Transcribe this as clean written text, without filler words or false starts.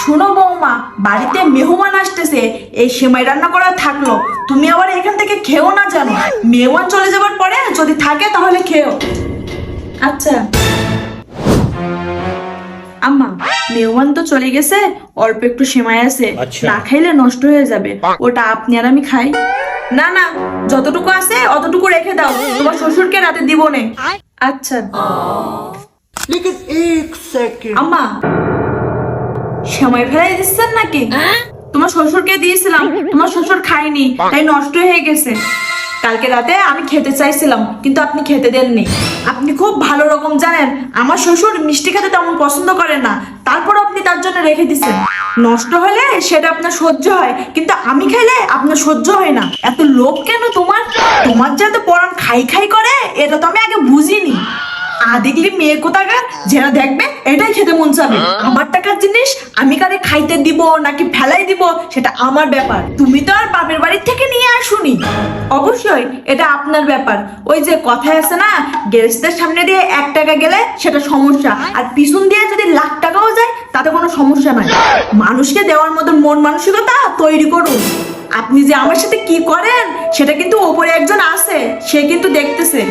শোনো বৌমা, বাড়িতে মেহমান আসতেছে, এই সেমাই রান্না করা থাকলো, তুমি আবার এখান থেকে খেও না জানো। মেহমান চলে যাবার পরে যদি থাকে তাহলে খেও। আচ্ছা আম্মা, মেহমান তো চলে গেছে, অল্প একটু সেমাই আছে, না খাইলে নষ্ট হয়ে যাবে, ওটা আপনি আর আমি খাই। না না, যতটুকু আছে অতটুকু রেখে দাও, তোমার শ্বশুরকে রাতে দিব নে। আচ্ছা। लेकिन एक सेकंड আম্মা, সেমাই ফেলাই দিচ্ছেন নাকি? তোমার শ্বশুরকে দিয়েছিলাম, তোমার শ্বশুর খায়নি, তাই নষ্ট হয়ে গেছে। কালকে রাতে আমি খেতে চাইছিলাম, কিন্তু আপনি খেতে দেননি। আপনি খুব ভালো রকম জানেন আমার শ্বশুর মিষ্টি খেতে তেমন পছন্দ করে না, তারপর আপনি তার জন্য রেখে দিচ্ছেন। নষ্ট হলে সেটা আপনার সহ্য হয়, কিন্তু আমি খাইলে আপনার সহ্য হয় না। এত লোভ কেন তোমার? তোমার যে এত পরাণ খাই খাই করে, এটা তো আমি আগে বুঝিনি। দেখলি মেয়ে কোথাকার, যেটা দেখবে এটাই খেতে মন চাবে। আমার টাকার জিনিস আমি কারে খাইতে দিব নাকি ফেলাই দিব সেটা আমার ব্যাপার, তুমি তো আর বাপের বাড়ির থেকে নিয়ে আসুনি। অবশ্যই এটা আপনার ব্যাপার। ওই যে কথায় আছে না, গেস্টদের সামনে দিয়ে 1 টাকা গেলে সেটা সমস্যা, আর পিছন দিয়ে যদি লাখ টাকাও যায় তাতে কোনো সমস্যা নাই। মানুষকে দেওয়ার মতন মন মানসিকতা তৈরি করুন। আপনি যে আমার সাথে কি করেন সেটা কিন্তু ওপরে একজন আছে, সে কিন্তু দেখতেছে।